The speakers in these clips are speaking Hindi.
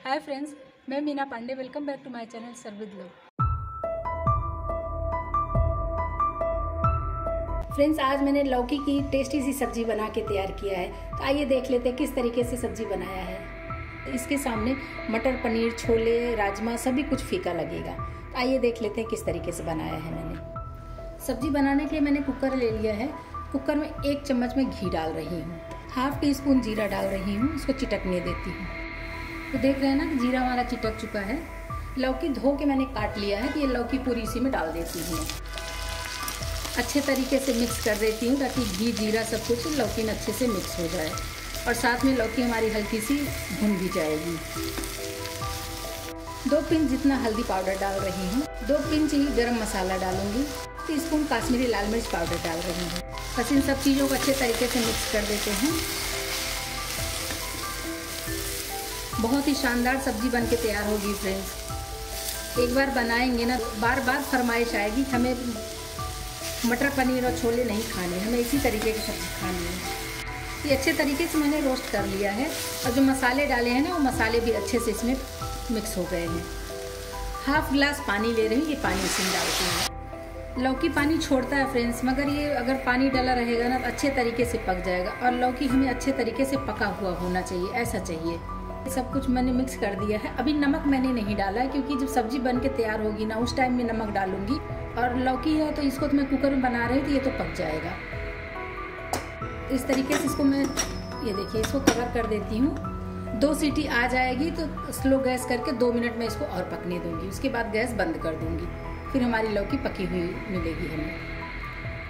हाय फ्रेंड्स, मैं Meena Pandey. Welcome back to my channel serve with love. Friends, आज मैंने लौकी की टेस्टी सी सब्जी बना के तैयार किया है। तो आइए देख लेते हैं किस तरीके से सब्जी बनाया है। इसके सामने मटर, पनीर, छोले, राजमा सभी कुछ फीका लगेगा। तो आइए देख लेते हैं किस तरीके से बनाया है मैंने। सब्जी बनाने के लिए मैंने कुकर ले लिया है। कुकर में 1 चम्मच में घी डाल रही हूँ, ½ टीस्पून जीरा डाल रही हूँ। इसको चिटकने देती हूँ। तो देख रहे हैं ना, जीरा हमारा चिटक चुका है। लौकी धो के मैंने काट लिया है। कि ये लौकी पूरी इसी में डाल देती हूँ। अच्छे तरीके से मिक्स कर देती हूँ ताकि घी, जीरा सब कुछ लौकी में अच्छे से मिक्स हो जाए। और साथ में लौकी हमारी हल्की सी भुन भी जाएगी। 2 पिंच जितना हल्दी पाउडर डाल रही हूँ। 2 पिंच ही गरम मसाला डालूंगी। टीस्पून काश्मीरी लाल मिर्च पाउडर डाल रही हूँ। बस इन सब चीज़ों को अच्छे तरीके से मिक्स कर देते हैं। बहुत ही शानदार सब्जी बन के तैयार होगी फ्रेंड्स। एक बार बनाएंगे ना, बार बार फरमाइश आएगी कि हमें मटर, पनीर और छोले नहीं खाने, हमें इसी तरीके की सब्जी खानी है। ये अच्छे तरीके से मैंने रोस्ट कर लिया है। और जो मसाले डाले हैं ना, वो मसाले भी अच्छे से इसमें मिक्स हो गए हैं। ½ गिलास पानी ले रही हूँ। ये पानी इसमें डालती हूँ। लौकी पानी छोड़ता है फ्रेंड्स, मगर ये अगर पानी डाला रहेगा ना तो अच्छे तरीके से पक जाएगा। और लौकी हमें अच्छे तरीके से पका हुआ होना चाहिए, ऐसा चाहिए। सब कुछ मैंने मिक्स कर दिया है। अभी नमक मैंने नहीं डाला है, क्योंकि जब सब्जी बन के तैयार होगी ना, उस टाइम में नमक डालूंगी। और लौकी है तो इसको तो मैं कुकर में बना रही हूँ, तो ये तो पक जाएगा। इस तरीके से इसको मैं, ये देखिए, इसको कवर कर देती हूँ। 2 सीटी आ जाएगी तो स्लो गैस करके 2 मिनट में इसको और पकने दूंगी। उसके बाद गैस बंद कर दूंगी। फिर हमारी लौकी पकी हुई मिलेगी हमें।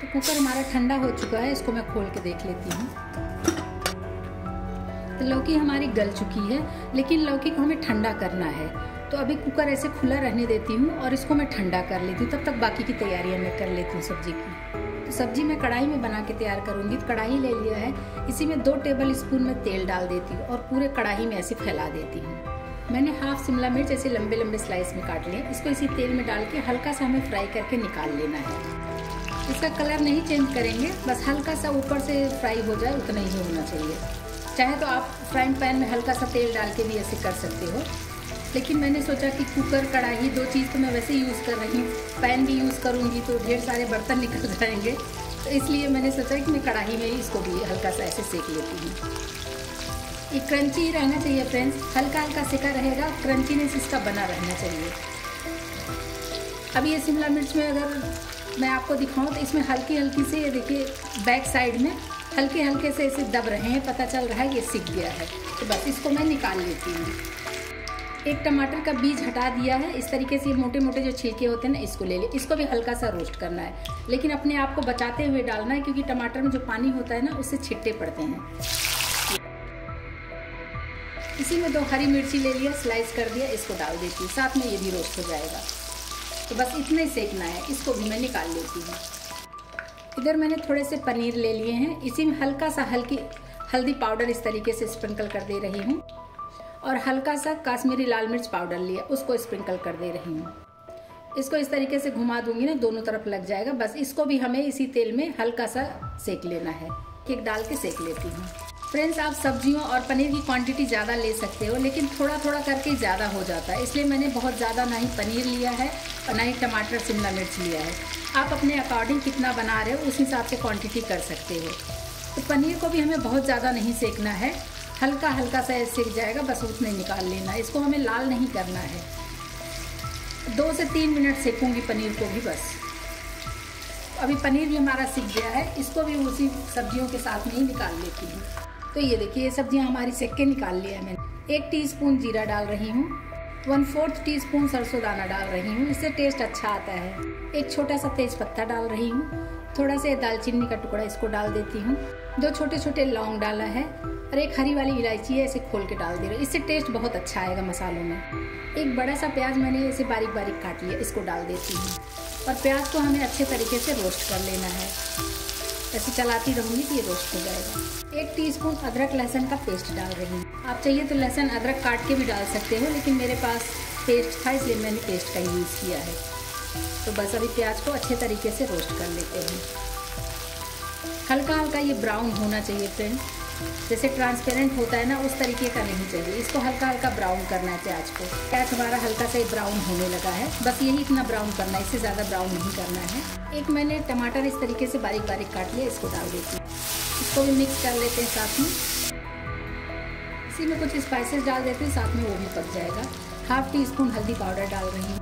तो कुकर हमारा ठंडा हो चुका है। इसको मैं खोल के देख लेती हूँ। तो लौकी हमारी गल चुकी है, लेकिन लौकी को हमें ठंडा करना है। तो अभी कुकर ऐसे खुला रहने देती हूँ और इसको मैं ठंडा कर लेती हूँ। तब तक बाकी की तैयारियाँ मैं कर लेती हूँ सब्जी की। तो सब्जी मैं कढ़ाई में बना के तैयार करूँगी। तो कढ़ाई ले लिया है। इसी में 2 टेबल स्पून में तेल डाल देती हूँ और पूरे कढ़ाई में ऐसे फैला देती हूँ। मैंने ½ शिमला मिर्च ऐसे लंबे लंबे स्लाइस में काट लिए। इसको इसी तेल में डाल के हल्का सा हमें फ्राई करके निकाल लेना है। इसका कलर नहीं चेंज करेंगे, बस हल्का सा ऊपर से फ्राई हो जाए उतना ही होना चाहिए। चाहे तो आप फ्राइंग पैन में हल्का सा तेल डाल के भी ऐसे कर सकते हो, लेकिन मैंने सोचा कि कुकर, कढ़ाई 2 चीज़ तो मैं वैसे यूज़ कर रही हूँ। पैन भी यूज़ करूँगी तो ढेर सारे बर्तन निकल जाएंगे। तो इसलिए मैंने सोचा कि मैं कढ़ाई में ही इसको भी हल्का सा ऐसे सेक लेती हूँ। ये क्रंची ही रहना चाहिए फ्रेंड्स। हल्का हल्का सेका रहेगा, क्रंचीनेस इसका बना रहना चाहिए। अब ये शिमला मिर्च में अगर मैं आपको दिखाऊँ तो इसमें हल्की हल्की से, ये देखिए, बैक साइड में हल्के हल्के से ऐसे दब रहे हैं। पता चल रहा है ये सिक गया है। तो बस इसको मैं निकाल लेती हूँ। 1 टमाटर का बीज हटा दिया है। इस तरीके से मोटे मोटे जो छिलके होते हैं ना, इसको ले ले। इसको भी हल्का सा रोस्ट करना है, लेकिन अपने आप को बचाते हुए डालना है, क्योंकि टमाटर में जो पानी होता है ना, उससे छिट्टे पड़ते हैं। इसी में 2 हरी मिर्ची ले लिया, स्लाइस कर दिया, इसको डाल देती हूँ। साथ में ये भी रोस्ट हो जाएगा। तो बस इतना ही सेकना है। इसको भी मैं निकाल लेती हूँ। इधर मैंने थोड़े से पनीर ले लिए हैं। इसी में हल्का सा हल्दी पाउडर इस तरीके से स्प्रिंकल कर दे रही हूँ। और हल्का सा काश्मीरी लाल मिर्च पाउडर लिया, उसको स्प्रिंकल कर दे रही हूँ। इसको इस तरीके से घुमा दूंगी ना, दोनों तरफ लग जाएगा। बस इसको भी हमें इसी तेल में हल्का सा सेक लेना है। केक डाल के सेक लेती हूँ। फ्रेंड्स, आप सब्जियों और पनीर की क्वांटिटी ज़्यादा ले सकते हो, लेकिन थोड़ा थोड़ा करके ज़्यादा हो जाता है। इसलिए मैंने बहुत ज़्यादा ना ही पनीर लिया है और ना ही टमाटर, शिमला मिर्च लिया है। आप अपने अकॉर्डिंग कितना बना रहे हो उस हिसाब से क्वांटिटी कर सकते हो। तो पनीर को भी हमें बहुत ज़्यादा नहीं सेकना है, हल्का हल्का सा सेक जाएगा, बस उतना ही निकाल लेना है। इसको हमें लाल नहीं करना है। 2 से 3 मिनट सेकूँगी पनीर को भी बस। अभी पनीर भी हमारा सीख गया है। इसको भी उसी सब्जियों के साथ में ही निकाल लेती हूँ। तो ये देखिए, ये सब्जियाँ हमारी सेक के निकाल लिया है मैंने। 1 टीस्पून जीरा डाल रही हूँ। 1/4 टीस्पून सरसों दाना डाल रही हूँ, इससे टेस्ट अच्छा आता है। 1 छोटा सा तेज पत्ता डाल रही हूँ। थोड़ा सा दालचीनी का टुकड़ा इसको डाल देती हूँ। 2 छोटे छोटे लौंग डाला है और 1 हरी वाली इलायची है, इसे खोल के डाल दे रही हूँ। इससे टेस्ट बहुत अच्छा आएगा मसालों में। 1 बड़ा सा प्याज मैंने इसे बारीक बारीक काट लिया, इसको डाल देती हूँ। और प्याज को हमें अच्छे तरीके से रोस्ट कर लेना है। ऐसे चलाती रहूँगी तो ये रोस्ट हो जाएगा। 1 टीस्पून अदरक लहसुन का पेस्ट डाल रही हूँ। आप चाहिए तो लहसुन अदरक काट के भी डाल सकते हो, लेकिन मेरे पास पेस्ट था इसलिए मैंने पेस्ट का यूज़ किया है। तो बस अभी प्याज को अच्छे तरीके से रोस्ट कर लेते हैं। हल्का हल्का ये ब्राउन होना चाहिए फ्रेंड्स। जैसे ट्रांसपेरेंट होता है ना, उस तरीके का नहीं चाहिए। इसको हल्का हल्का ब्राउन करना है प्याज को। प्याज हमारा हल्का सा ही ब्राउन होने लगा है, बस यही इतना ब्राउन करना है, इससे ज़्यादा ब्राउन नहीं करना है। एक मैंने टमाटर इस तरीके से बारीक बारीक काट लिया, इसको डाल देती हूँ। इसको भी मिक्स कर लेते हैं साथ में। इसी में कुछ स्पाइसेस डाल देते हैं, साथ में वो भी पक जाएगा। हाफ टी स्पून हल्दी पाउडर डाल रही हूँ,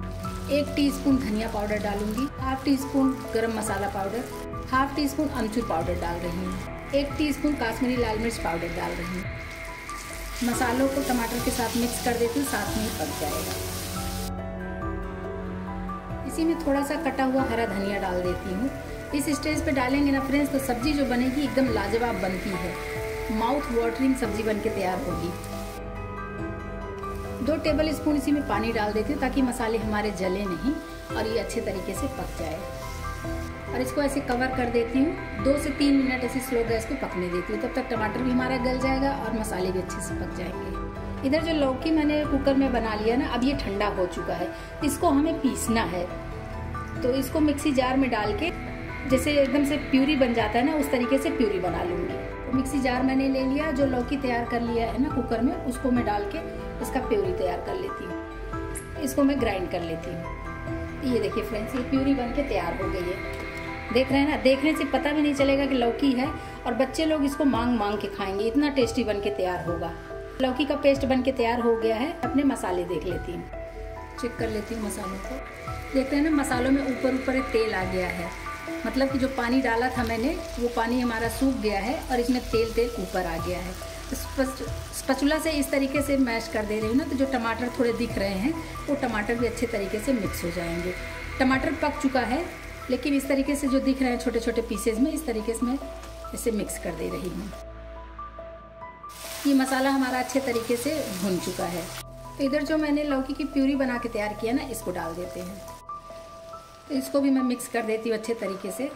1 टीस्पून धनिया पाउडर डालूंगी, हाफ टी स्पून गरम मसाला पाउडर, हाफ टी स्पून अमचूर पाउडर डाल रही हूँ, 1 टीस्पून काश्मीरी लाल मिर्च पाउडर डाल रही हूँ। मसालों को टमाटर के साथ मिक्स कर देती हूँ, साथ में ही पक जाएगा। इसी में थोड़ा सा कटा हुआ हरा धनिया डाल देती हूँ। इस स्टेज पे डालेंगे ना फ्रेंड्स, तो सब्जी जो बनेगी एकदम लाजवाब बनती है, माउथ वाटरिंग सब्जी बनके तैयार होगी। 2 टेबल स्पून इसी में पानी डाल देती हूँ, ताकि मसाले हमारे जले नहीं और ये अच्छे तरीके से पक जाए। और इसको ऐसे कवर कर देती हूँ, 2 से 3 मिनट ऐसे स्लो गैस पे पकने देती हूँ। तब तक टमाटर भी हमारा गल जाएगा और मसाले भी अच्छे से पक जाएंगे। इधर जो लौकी मैंने कुकर में बना लिया ना, अब ये ठंडा हो चुका है, इसको हमें पीसना है। तो इसको मिक्सी जार में डाल के जैसे एकदम से प्यूरी बन जाता है ना, उस तरीके से प्यूरी बना लूँगी। तो मिक्सी जार मैंने ले लिया, जो लौकी तैयार कर लिया है ना कुकर में, उसको मैं डाल के इसका प्यूरी तैयार कर लेती हूँ। इसको मैं ग्राइंड कर लेती हूँ। ये देखिए फ्रेंड्स, ये प्यूरी बन के तैयार हो गई है। देख रहे हैं ना, देखने से पता भी नहीं चलेगा कि लौकी है, और बच्चे लोग इसको मांग मांग के खाएंगे, इतना टेस्टी बन के तैयार होगा। लौकी का पेस्ट बन के तैयार हो गया है। अपने मसाले देख लेती हूँ, चेक कर लेती हूँ मसालों को। देख रहे हैं ना, मसालों में ऊपर ऊपर एक तेल आ गया है, मतलब कि जो पानी डाला था मैंने, वो पानी हमारा सूख गया है और इसमें तेल ऊपर आ गया है। स्पैचुला से इस तरीके से मैश कर दे रही हूँ ना, तो जो टमाटर थोड़े दिख रहे हैं वो टमाटर भी अच्छे तरीके से मिक्स हो जाएंगे। टमाटर पक चुका है, लेकिन इस तरीके से जो दिख रहे हैं छोटे छोटे पीसेज में, इस तरीके से मैं इसे मिक्स कर दे रही हूँ। ये मसाला हमारा अच्छे तरीके से भुन चुका है। तो इधर जो मैंने लौकी की प्यूरी बना के तैयार किया ना, इसको डाल देते हैं। तो इसको भी मैं मिक्स कर देती हूँ अच्छे तरीके से,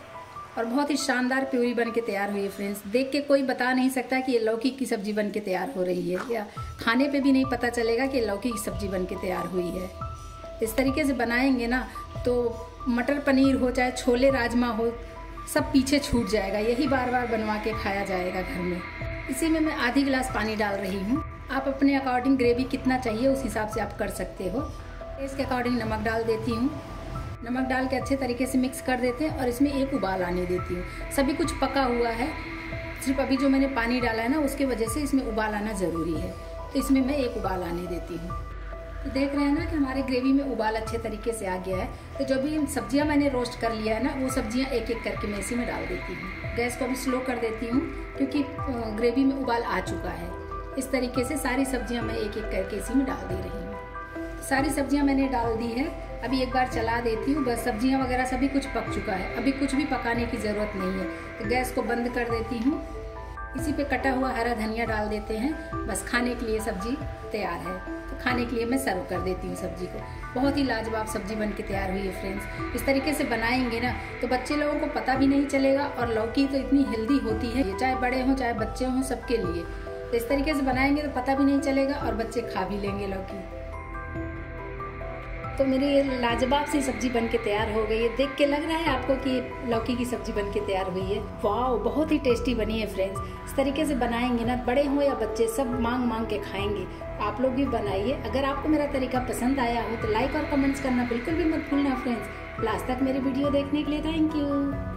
और बहुत ही शानदार प्यूरी बन के तैयार हुई है फ्रेंड्स। देख के कोई बता नहीं सकता कि ये लौकी की सब्जी बन के तैयार हो रही है, या खाने पे भी नहीं पता चलेगा कि लौकी की सब्जी बन के तैयार हुई है। इस तरीके से बनाएंगे ना, तो मटर पनीर हो चाहे छोले राजमा हो, सब पीछे छूट जाएगा। यही बार बार बनवा के खाया जाएगा घर में। इसी में मैं आधी गिलास पानी डाल रही हूँ। आप अपने अकॉर्डिंग ग्रेवी कितना चाहिए उस हिसाब से आप कर सकते हो। इसके अकॉर्डिंग नमक डाल देती हूँ। नमक डाल के अच्छे तरीके से मिक्स कर देते हैं और इसमें एक उबाल आने देती हूँ। सभी कुछ पका हुआ है, सिर्फ अभी जो मैंने पानी डाला है ना, उसकी वजह से इसमें उबाल आना ज़रूरी है। तो इसमें मैं एक उबाल आने देती हूँ। तो देख रहे हैं ना कि हमारे ग्रेवी में उबाल अच्छे तरीके से आ गया है। तो जो भी सब्जियां मैंने रोस्ट कर लिया है ना, वो सब्जियां एक एक करके मैं इसी में डाल देती हूँ। गैस को भी स्लो कर देती हूँ, क्योंकि ग्रेवी में उबाल आ चुका है। इस तरीके से सारी सब्जियां मैं एक एक करके इसी में डाल दे रही हूँ। सारी सब्जियां मैंने डाल दी है। अभी एक बार चला देती हूँ। बस सब्जियां वगैरह सभी कुछ पक चुका है, अभी कुछ भी पकाने की ज़रूरत नहीं है। तो गैस को बंद कर देती हूँ। इसी पे कटा हुआ हरा धनिया डाल देते हैं। बस खाने के लिए सब्जी तैयार है। तो खाने के लिए मैं सर्व कर देती हूँ सब्जी को। बहुत ही लाजवाब सब्जी बन के तैयार हुई है फ्रेंड्स। इस तरीके से बनाएंगे ना, तो बच्चे लोगों को पता भी नहीं चलेगा। और लौकी तो इतनी हेल्दी होती है, चाहे बड़े हों चाहे बच्चे हों, सबके लिए। तो इस तरीके से बनाएंगे तो पता भी नहीं चलेगा और बच्चे खा भी लेंगे लौकी। तो मेरी ये लाजवाब सी सब्जी बन के तैयार हो गई है। देख के लग रहा है आपको कि लौकी की सब्जी बन के तैयार हुई है। वाह, बहुत ही टेस्टी बनी है फ्रेंड्स। इस तरीके से बनाएंगे ना, बड़े हों या बच्चे, सब मांग मांग के खाएंगे। आप लोग भी बनाइए। अगर आपको मेरा तरीका पसंद आया हो तो लाइक और कमेंट्स करना बिल्कुल भी मत भूलना फ्रेंड्स। लास्ट तक मेरी वीडियो देखने के लिए थैंक यू।